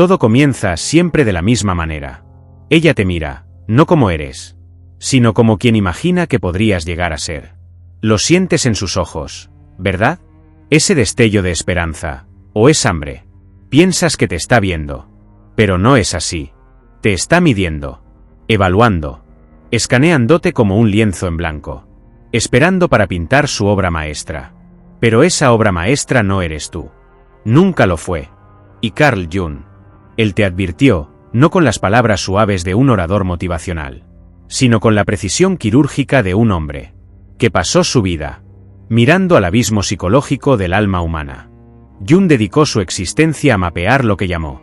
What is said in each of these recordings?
Todo comienza siempre de la misma manera. Ella te mira, no como eres, sino como quien imagina que podrías llegar a ser. Lo sientes en sus ojos, ¿verdad? Ese destello de esperanza, o es hambre. Piensas que te está viendo. Pero no es así. Te está midiendo, evaluando, escaneándote como un lienzo en blanco, esperando para pintar su obra maestra. Pero esa obra maestra no eres tú. Nunca lo fue. Y Carl Jung. Él te advirtió, no con las palabras suaves de un orador motivacional, sino con la precisión quirúrgica de un hombre, que pasó su vida mirando al abismo psicológico del alma humana. Jung dedicó su existencia a mapear lo que llamó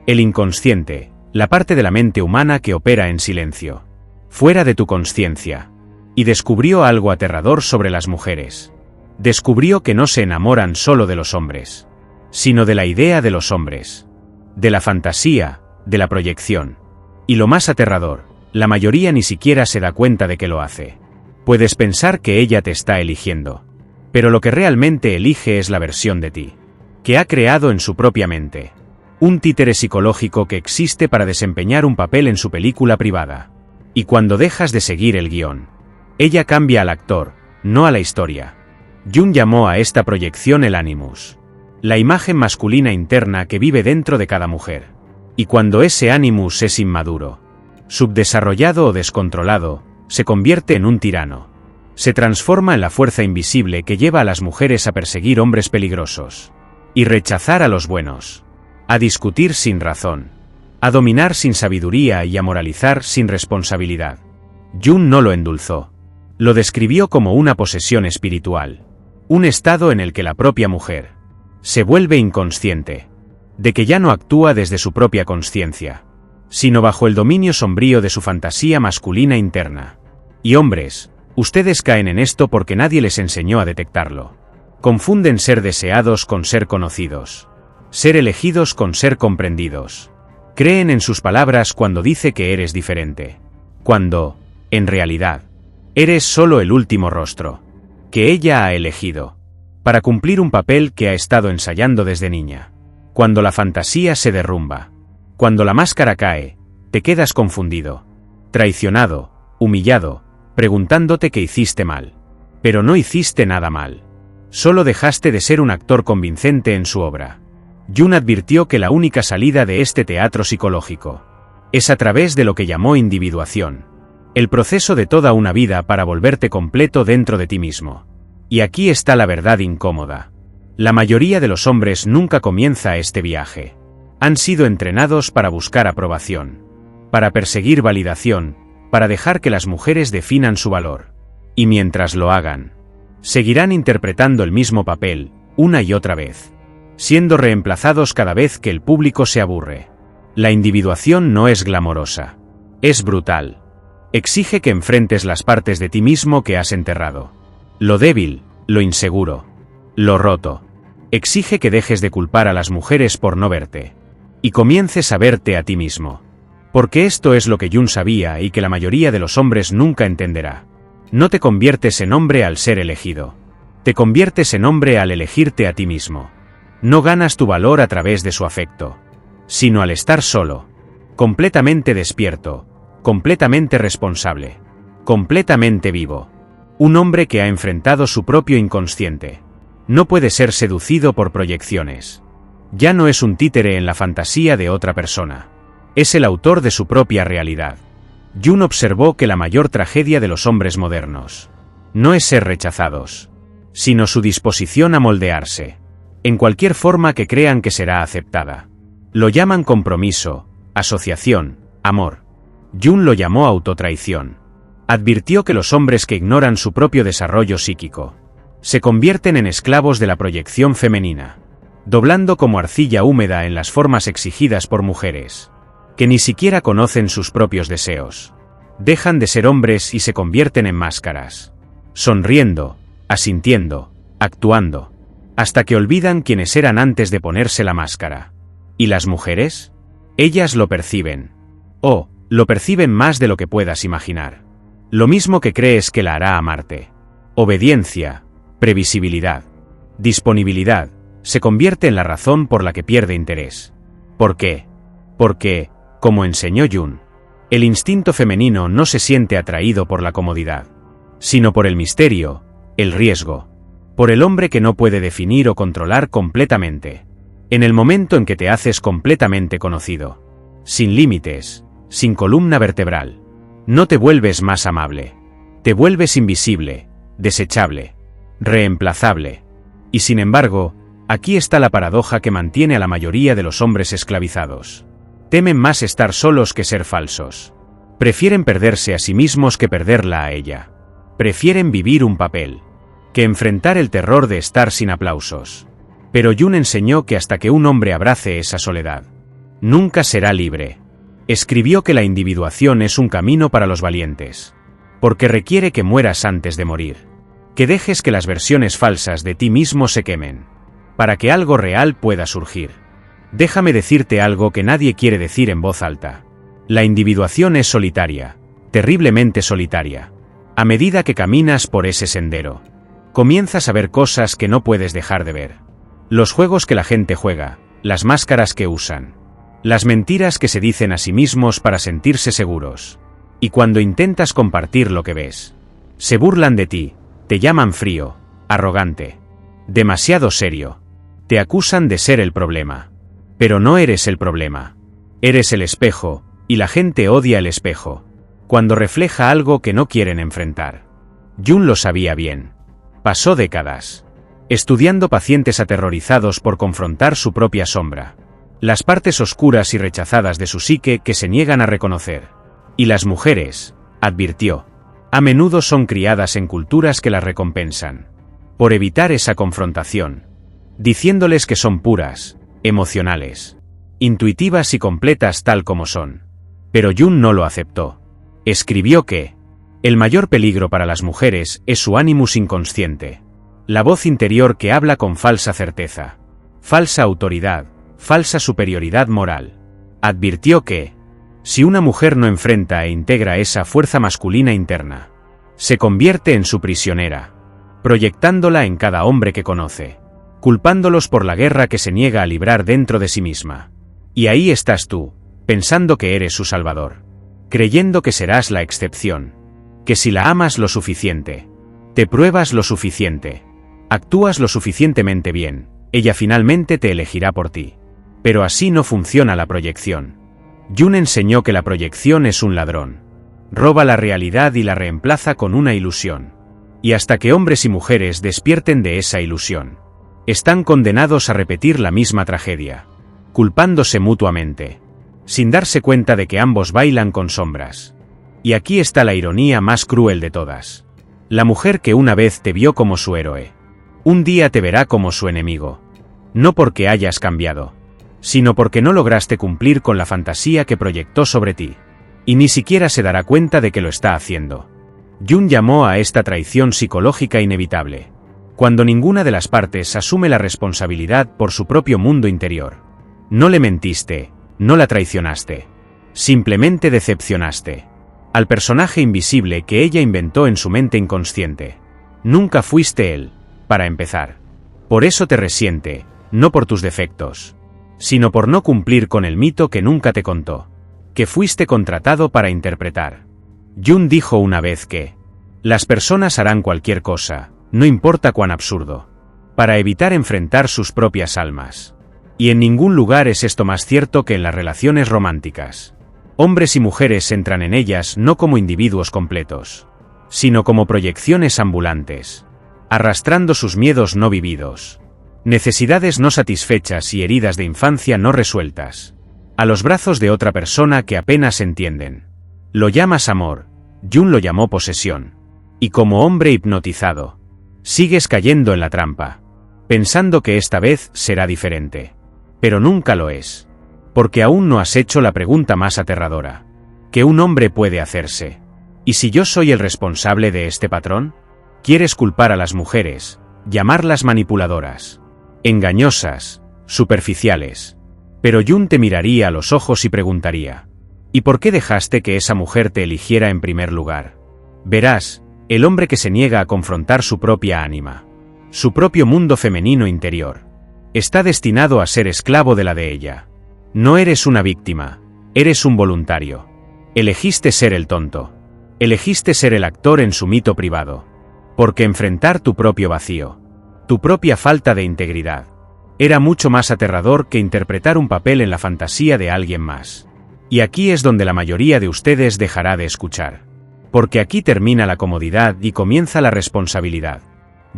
el inconsciente, la parte de la mente humana que opera en silencio, fuera de tu consciencia, y descubrió algo aterrador sobre las mujeres. Descubrió que no se enamoran solo de los hombres, sino de la idea de los hombres, de la fantasía, de la proyección. Y lo más aterrador, la mayoría ni siquiera se da cuenta de que lo hace. Puedes pensar que ella te está eligiendo, pero lo que realmente elige es la versión de ti que ha creado en su propia mente. Un títere psicológico que existe para desempeñar un papel en su película privada. Y cuando dejas de seguir el guión, ella cambia al actor, no a la historia. Jung llamó a esta proyección el animus, la imagen masculina interna que vive dentro de cada mujer. Y cuando ese animus es inmaduro, subdesarrollado o descontrolado, se convierte en un tirano. Se transforma en la fuerza invisible que lleva a las mujeres a perseguir hombres peligrosos y rechazar a los buenos, a discutir sin razón, a dominar sin sabiduría y a moralizar sin responsabilidad. Jung no lo endulzó. Lo describió como una posesión espiritual, un estado en el que la propia mujer se vuelve inconsciente, de que ya no actúa desde su propia consciencia, sino bajo el dominio sombrío de su fantasía masculina interna. Y hombres, ustedes caen en esto porque nadie les enseñó a detectarlo. Confunden ser deseados con ser conocidos, ser elegidos con ser comprendidos. Creen en sus palabras cuando dice que eres diferente, cuando, en realidad, eres solo el último rostro que ella ha elegido para cumplir un papel que ha estado ensayando desde niña. Cuando la fantasía se derrumba, cuando la máscara cae, te quedas confundido, traicionado, humillado, preguntándote que hiciste mal. Pero no hiciste nada mal. Solo dejaste de ser un actor convincente en su obra. Jung advirtió que la única salida de este teatro psicológico es a través de lo que llamó individuación, el proceso de toda una vida para volverte completo dentro de ti mismo. Y aquí está la verdad incómoda. La mayoría de los hombres nunca comienza este viaje. Han sido entrenados para buscar aprobación, para perseguir validación, para dejar que las mujeres definan su valor. Y mientras lo hagan, seguirán interpretando el mismo papel, una y otra vez, siendo reemplazados cada vez que el público se aburre. La individuación no es glamorosa. Es brutal. Exige que enfrentes las partes de ti mismo que has enterrado. Lo débil, lo inseguro, lo roto. Exige que dejes de culpar a las mujeres por no verte, y comiences a verte a ti mismo. Porque esto es lo que Jung sabía y que la mayoría de los hombres nunca entenderá. No te conviertes en hombre al ser elegido. Te conviertes en hombre al elegirte a ti mismo. No ganas tu valor a través de su afecto, sino al estar solo, completamente despierto, completamente responsable, completamente vivo. Un hombre que ha enfrentado su propio inconsciente. No puede ser seducido por proyecciones. Ya no es un títere en la fantasía de otra persona. Es el autor de su propia realidad. Jung observó que la mayor tragedia de los hombres modernos no es ser rechazados, sino su disposición a moldearse, en cualquier forma que crean que será aceptada. Lo llaman compromiso, asociación, amor. Jung lo llamó autotraición. Advirtió que los hombres que ignoran su propio desarrollo psíquico se convierten en esclavos de la proyección femenina, doblando como arcilla húmeda en las formas exigidas por mujeres que ni siquiera conocen sus propios deseos. Dejan de ser hombres y se convierten en máscaras, sonriendo, asintiendo, actuando, hasta que olvidan quiénes eran antes de ponerse la máscara. ¿Y las mujeres? Ellas lo perciben. Oh, lo perciben más de lo que puedas imaginar. Lo mismo que crees que la hará amarte. Obediencia, previsibilidad, disponibilidad, se convierte en la razón por la que pierde interés. ¿Por qué? Porque, como enseñó Jung, el instinto femenino no se siente atraído por la comodidad, sino por el misterio, el riesgo, por el hombre que no puede definir o controlar completamente. En el momento en que te haces completamente conocido, sin límites, sin columna vertebral, no te vuelves más amable. Te vuelves invisible, desechable, reemplazable. Y sin embargo, aquí está la paradoja que mantiene a la mayoría de los hombres esclavizados. Temen más estar solos que ser falsos. Prefieren perderse a sí mismos que perderla a ella. Prefieren vivir un papel, que enfrentar el terror de estar sin aplausos. Pero Jung enseñó que hasta que un hombre abrace esa soledad, nunca será libre. Escribió que la individuación es un camino para los valientes, porque requiere que mueras antes de morir, que dejes que las versiones falsas de ti mismo se quemen, para que algo real pueda surgir. Déjame decirte algo que nadie quiere decir en voz alta. La individuación es solitaria, terriblemente solitaria. A medida que caminas por ese sendero, comienzas a ver cosas que no puedes dejar de ver. Los juegos que la gente juega, las máscaras que usan, las mentiras que se dicen a sí mismos para sentirse seguros. Y cuando intentas compartir lo que ves, se burlan de ti, te llaman frío, arrogante, demasiado serio. Te acusan de ser el problema. Pero no eres el problema. Eres el espejo, y la gente odia el espejo, cuando refleja algo que no quieren enfrentar. Jung lo sabía bien. Pasó décadas estudiando pacientes aterrorizados por confrontar su propia sombra, las partes oscuras y rechazadas de su psique que se niegan a reconocer. Y las mujeres, advirtió, a menudo son criadas en culturas que las recompensan por evitar esa confrontación, diciéndoles que son puras, emocionales, intuitivas y completas tal como son. Pero Jung no lo aceptó. Escribió que el mayor peligro para las mujeres es su animus inconsciente, la voz interior que habla con falsa certeza, falsa autoridad, falsa superioridad moral. Advirtió que, si una mujer no enfrenta e integra esa fuerza masculina interna, se convierte en su prisionera, proyectándola en cada hombre que conoce, culpándolos por la guerra que se niega a librar dentro de sí misma. Y ahí estás tú, pensando que eres su salvador, creyendo que serás la excepción, que si la amas lo suficiente, te pruebas lo suficiente, actúas lo suficientemente bien, ella finalmente te elegirá por ti. Pero así no funciona la proyección. Jung enseñó que la proyección es un ladrón. Roba la realidad y la reemplaza con una ilusión. Y hasta que hombres y mujeres despierten de esa ilusión, están condenados a repetir la misma tragedia, culpándose mutuamente, sin darse cuenta de que ambos bailan con sombras. Y aquí está la ironía más cruel de todas. La mujer que una vez te vio como su héroe, un día te verá como su enemigo. No porque hayas cambiado, sino porque no lograste cumplir con la fantasía que proyectó sobre ti. Y ni siquiera se dará cuenta de que lo está haciendo. Jung llamó a esta traición psicológica inevitable, cuando ninguna de las partes asume la responsabilidad por su propio mundo interior. No le mentiste, no la traicionaste. Simplemente decepcionaste al personaje invisible que ella inventó en su mente inconsciente. Nunca fuiste él, para empezar. Por eso te resiente, no por tus defectos, sino por no cumplir con el mito que nunca te contó, que fuiste contratado para interpretar. Jung dijo una vez que las personas harán cualquier cosa, no importa cuán absurdo, para evitar enfrentar sus propias almas. Y en ningún lugar es esto más cierto que en las relaciones románticas. Hombres y mujeres entran en ellas no como individuos completos, sino como proyecciones ambulantes, arrastrando sus miedos no vividos, necesidades no satisfechas y heridas de infancia no resueltas, a los brazos de otra persona que apenas entienden. Lo llamas amor, Jung lo llamó posesión. Y como hombre hipnotizado, sigues cayendo en la trampa, pensando que esta vez será diferente. Pero nunca lo es. Porque aún no has hecho la pregunta más aterradora que un hombre puede hacerse. ¿Y si yo soy el responsable de este patrón? Quieres culpar a las mujeres, llamarlas manipuladoras, engañosas, superficiales. Pero Jung te miraría a los ojos y preguntaría, ¿y por qué dejaste que esa mujer te eligiera en primer lugar? Verás, el hombre que se niega a confrontar su propia ánima, su propio mundo femenino interior, está destinado a ser esclavo de la de ella. No eres una víctima, eres un voluntario. Elegiste ser el tonto. Elegiste ser el actor en su mito privado. Porque enfrentar tu propio vacío, tu propia falta de integridad, era mucho más aterrador que interpretar un papel en la fantasía de alguien más. Y aquí es donde la mayoría de ustedes dejará de escuchar. Porque aquí termina la comodidad y comienza la responsabilidad.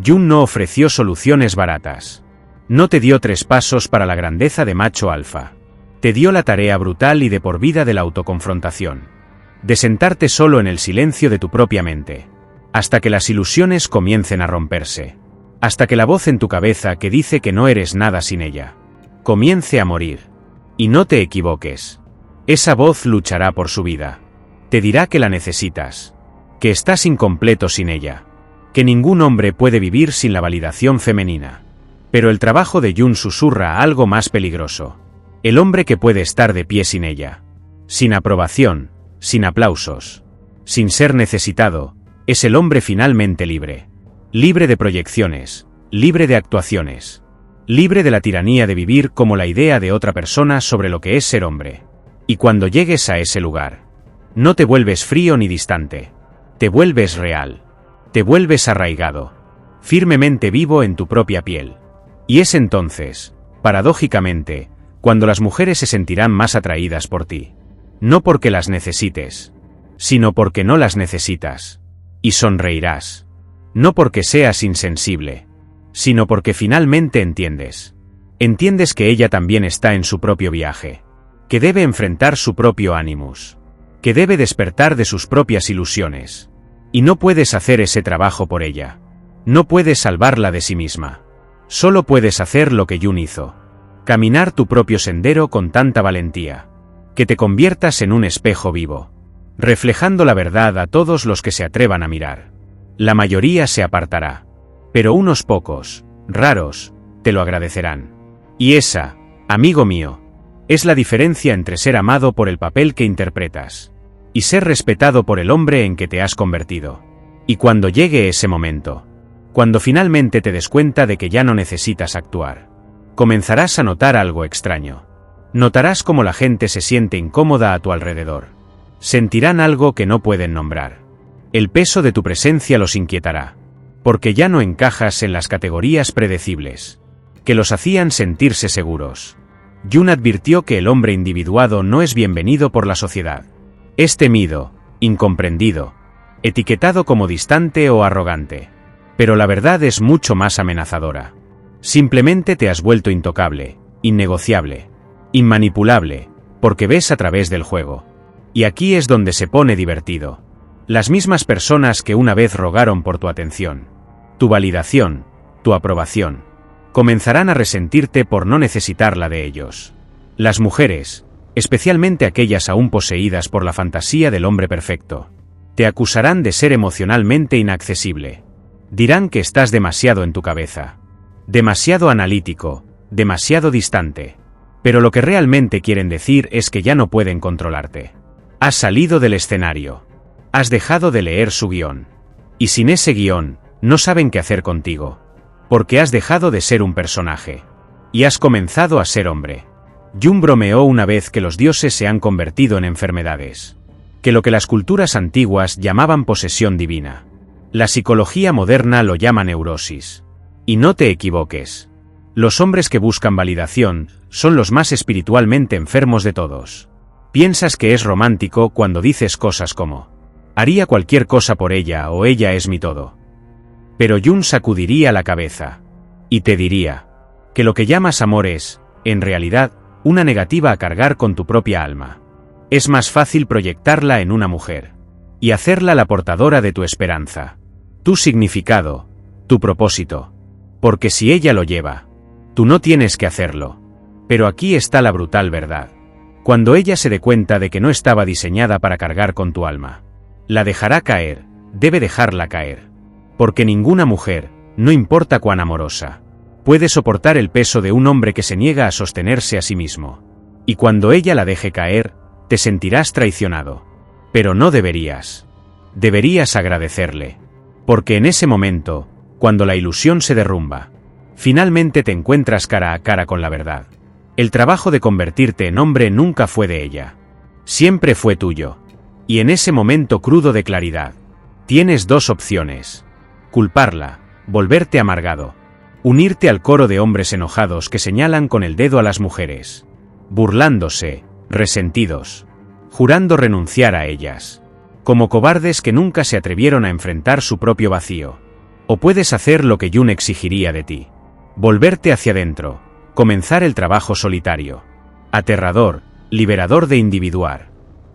Jun no ofreció soluciones baratas. No te dio 3 pasos para la grandeza de macho alfa. Te dio la tarea brutal y de por vida de la autoconfrontación. De sentarte solo en el silencio de tu propia mente. Hasta que las ilusiones comiencen a romperse. Hasta que la voz en tu cabeza que dice que no eres nada sin ella comience a morir. Y no te equivoques. Esa voz luchará por su vida. Te dirá que la necesitas. Que estás incompleto sin ella. Que ningún hombre puede vivir sin la validación femenina. Pero el trabajo de Jun susurra algo más peligroso. El hombre que puede estar de pie sin ella. Sin aprobación, sin aplausos. Sin ser necesitado, es el hombre finalmente libre. Libre de proyecciones, libre de actuaciones. Libre de la tiranía de vivir como la idea de otra persona sobre lo que es ser hombre. Y cuando llegues a ese lugar, no te vuelves frío ni distante. Te vuelves real. Te vuelves arraigado. Firmemente vivo en tu propia piel. Y es entonces, paradójicamente, cuando las mujeres se sentirán más atraídas por ti. No porque las necesites, sino porque no las necesitas. Y sonreirás. No porque seas insensible, sino porque finalmente entiendes. Entiendes que ella también está en su propio viaje. Que debe enfrentar su propio ánimus. Que debe despertar de sus propias ilusiones. Y no puedes hacer ese trabajo por ella. No puedes salvarla de sí misma. Solo puedes hacer lo que Jun hizo. Caminar tu propio sendero con tanta valentía. Que te conviertas en un espejo vivo. Reflejando la verdad a todos los que se atrevan a mirar. La mayoría se apartará. Pero unos pocos, raros, te lo agradecerán. Y esa, amigo mío, es la diferencia entre ser amado por el papel que interpretas. Y ser respetado por el hombre en que te has convertido. Y cuando llegue ese momento, cuando finalmente te des cuenta de que ya no necesitas actuar, comenzarás a notar algo extraño. Notarás cómo la gente se siente incómoda a tu alrededor. Sentirán algo que no pueden nombrar. El peso de tu presencia los inquietará. Porque ya no encajas en las categorías predecibles, que los hacían sentirse seguros. Jun advirtió que el hombre individuado no es bienvenido por la sociedad. Es temido, incomprendido, etiquetado como distante o arrogante. Pero la verdad es mucho más amenazadora. Simplemente te has vuelto intocable, innegociable, inmanipulable, porque ves a través del juego. Y aquí es donde se pone divertido. Las mismas personas que una vez rogaron por tu atención, tu validación, tu aprobación, comenzarán a resentirte por no necesitarla de ellos. Las mujeres, especialmente aquellas aún poseídas por la fantasía del hombre perfecto, te acusarán de ser emocionalmente inaccesible. Dirán que estás demasiado en tu cabeza, demasiado analítico, demasiado distante. Pero lo que realmente quieren decir es que ya no pueden controlarte. Has salido del escenario. Has dejado de leer su guión. Y sin ese guión, no saben qué hacer contigo. Porque has dejado de ser un personaje. Y has comenzado a ser hombre. Jun bromeó una vez que los dioses se han convertido en enfermedades. Que lo que las culturas antiguas llamaban posesión divina. La psicología moderna lo llama neurosis. Y no te equivoques. Los hombres que buscan validación son los más espiritualmente enfermos de todos. Piensas que es romántico cuando dices cosas como: haría cualquier cosa por ella o ella es mi todo. Pero Jun sacudiría la cabeza. Y te diría que lo que llamas amor es, en realidad, una negativa a cargar con tu propia alma. Es más fácil proyectarla en una mujer. Y hacerla la portadora de tu esperanza. Tu significado, tu propósito. Porque si ella lo lleva, tú no tienes que hacerlo. Pero aquí está la brutal verdad. Cuando ella se dé cuenta de que no estaba diseñada para cargar con tu alma, la dejará caer, debe dejarla caer. Porque ninguna mujer, no importa cuán amorosa, puede soportar el peso de un hombre que se niega a sostenerse a sí mismo. Y cuando ella la deje caer, te sentirás traicionado. Pero no deberías. Deberías agradecerle. Porque en ese momento, cuando la ilusión se derrumba, finalmente te encuentras cara a cara con la verdad. El trabajo de convertirte en hombre nunca fue de ella. Siempre fue tuyo. Y en ese momento crudo de claridad, tienes dos opciones. Culparla, volverte amargado, unirte al coro de hombres enojados que señalan con el dedo a las mujeres, burlándose, resentidos, jurando renunciar a ellas, como cobardes que nunca se atrevieron a enfrentar su propio vacío. O puedes hacer lo que Jung exigiría de ti. Volverte hacia adentro, comenzar el trabajo solitario. Aterrador, liberador de individuar.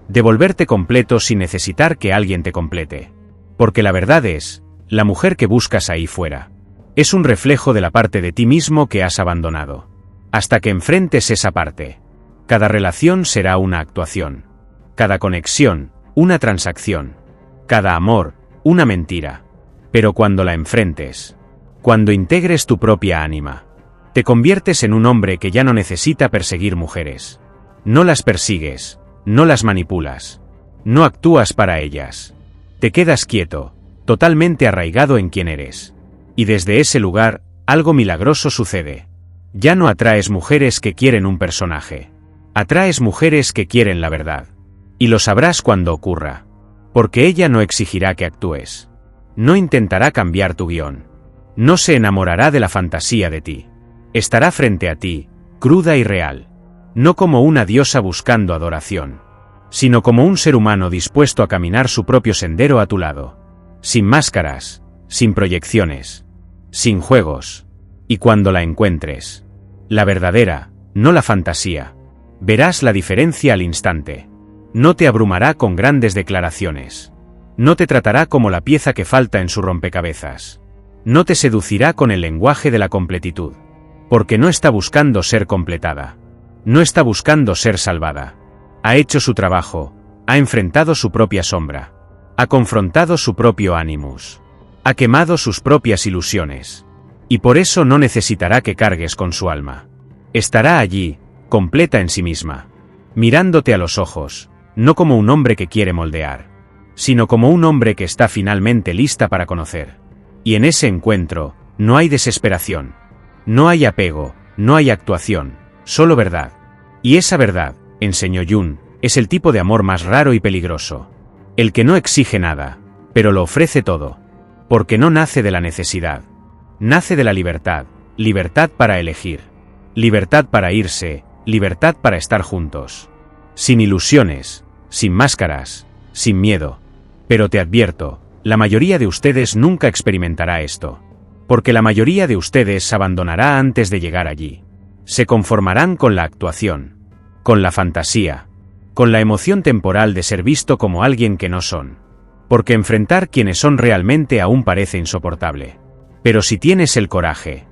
De volverte completo sin necesitar que alguien te complete. Porque la verdad es, la mujer que buscas ahí fuera, es un reflejo de la parte de ti mismo que has abandonado. Hasta que enfrentes esa parte, cada relación será una actuación. Cada conexión, una transacción. Cada amor, una mentira. Pero cuando la enfrentes, cuando integres tu propia ánima, te conviertes en un hombre que ya no necesita perseguir mujeres. No las persigues, no las manipulas, no actúas para ellas. Te quedas quieto, totalmente arraigado en quién eres. Y desde ese lugar, algo milagroso sucede. Ya no atraes mujeres que quieren un personaje. Atraes mujeres que quieren la verdad. Y lo sabrás cuando ocurra. Porque ella no exigirá que actúes. No intentará cambiar tu guión. No se enamorará de la fantasía de ti. Estará frente a ti, cruda y real. No como una diosa buscando adoración, sino como un ser humano dispuesto a caminar su propio sendero a tu lado. Sin máscaras, sin proyecciones, sin juegos. Y cuando la encuentres, la verdadera, no la fantasía, verás la diferencia al instante. No te abrumará con grandes declaraciones. No te tratará como la pieza que falta en su rompecabezas. No te seducirá con el lenguaje de la completitud. Porque no está buscando ser completada. No está buscando ser salvada. Ha hecho su trabajo, ha enfrentado su propia sombra. Ha confrontado su propio animus. Ha quemado sus propias ilusiones. Y por eso no necesitará que cargues con su alma. Estará allí, completa en sí misma, mirándote a los ojos, no como un hombre que quiere moldear, sino como un hombre que está finalmente lista para conocer. Y en ese encuentro, no hay desesperación. No hay apego, no hay actuación, solo verdad. Y esa verdad, enseñó Jung, es el tipo de amor más raro y peligroso. El que no exige nada, pero lo ofrece todo. Porque no nace de la necesidad. Nace de la libertad, libertad para elegir. Libertad para irse, libertad para estar juntos. Sin ilusiones, sin máscaras, sin miedo. Pero te advierto, la mayoría de ustedes nunca experimentará esto. Porque la mayoría de ustedes abandonará antes de llegar allí. Se conformarán con la actuación, con la fantasía, con la emoción temporal de ser visto como alguien que no son. Porque enfrentar quienes son realmente aún parece insoportable. Pero si tienes el coraje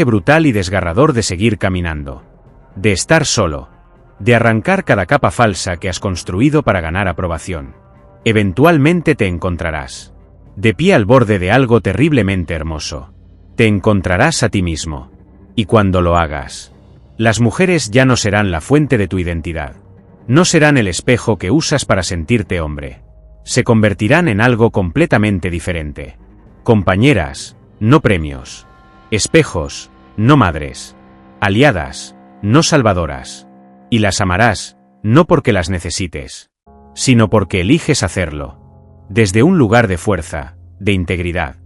brutal y desgarrador de seguir caminando, de estar solo, de arrancar cada capa falsa que has construido para ganar aprobación, eventualmente te encontrarás de pie al borde de algo terriblemente hermoso. Te encontrarás a ti mismo. Y cuando lo hagas, las mujeres ya no serán la fuente de tu identidad. No serán el espejo que usas para sentirte hombre. Se convertirán en algo completamente diferente. Compañeras, no premios. Espejos, no madres. Aliadas, no salvadoras. Y las amarás, no porque las necesites, sino porque eliges hacerlo. Desde un lugar de fuerza, de integridad.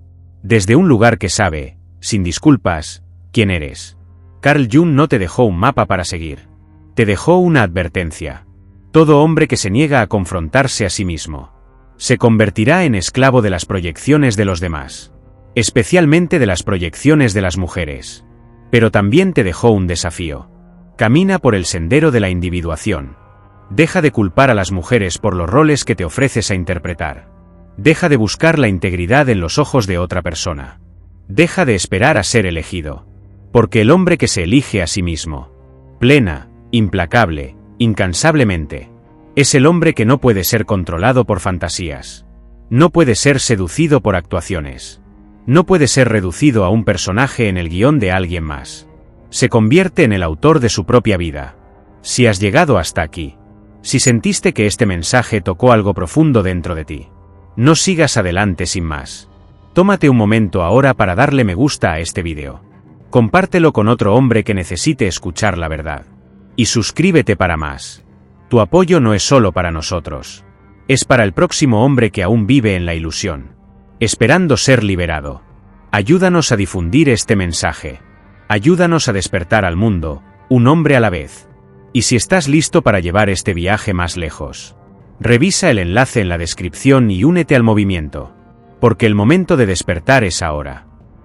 Desde un lugar que sabe, sin disculpas, quién eres. Carl Jung no te dejó un mapa para seguir. Te dejó una advertencia. Todo hombre que se niega a confrontarse a sí mismo se convertirá en esclavo de las proyecciones de los demás. Especialmente de las proyecciones de las mujeres. Pero también te dejó un desafío. Camina por el sendero de la individuación. Deja de culpar a las mujeres por los roles que te ofreces a interpretar. Deja de buscar la integridad en los ojos de otra persona. Deja de esperar a ser elegido. Porque el hombre que se elige a sí mismo, plena, implacable, incansablemente, es el hombre que no puede ser controlado por fantasías. No puede ser seducido por actuaciones. No puede ser reducido a un personaje en el guión de alguien más. Se convierte en el autor de su propia vida. Si has llegado hasta aquí, si sentiste que este mensaje tocó algo profundo dentro de ti, no sigas adelante sin más. Tómate un momento ahora para darle me gusta a este vídeo. Compártelo con otro hombre que necesite escuchar la verdad. Y suscríbete para más. Tu apoyo no es solo para nosotros. Es para el próximo hombre que aún vive en la ilusión, esperando ser liberado. Ayúdanos a difundir este mensaje. Ayúdanos a despertar al mundo, un hombre a la vez. Y si estás listo para llevar este viaje más lejos, revisa el enlace en la descripción y únete al movimiento. Porque el momento de despertar es ahora.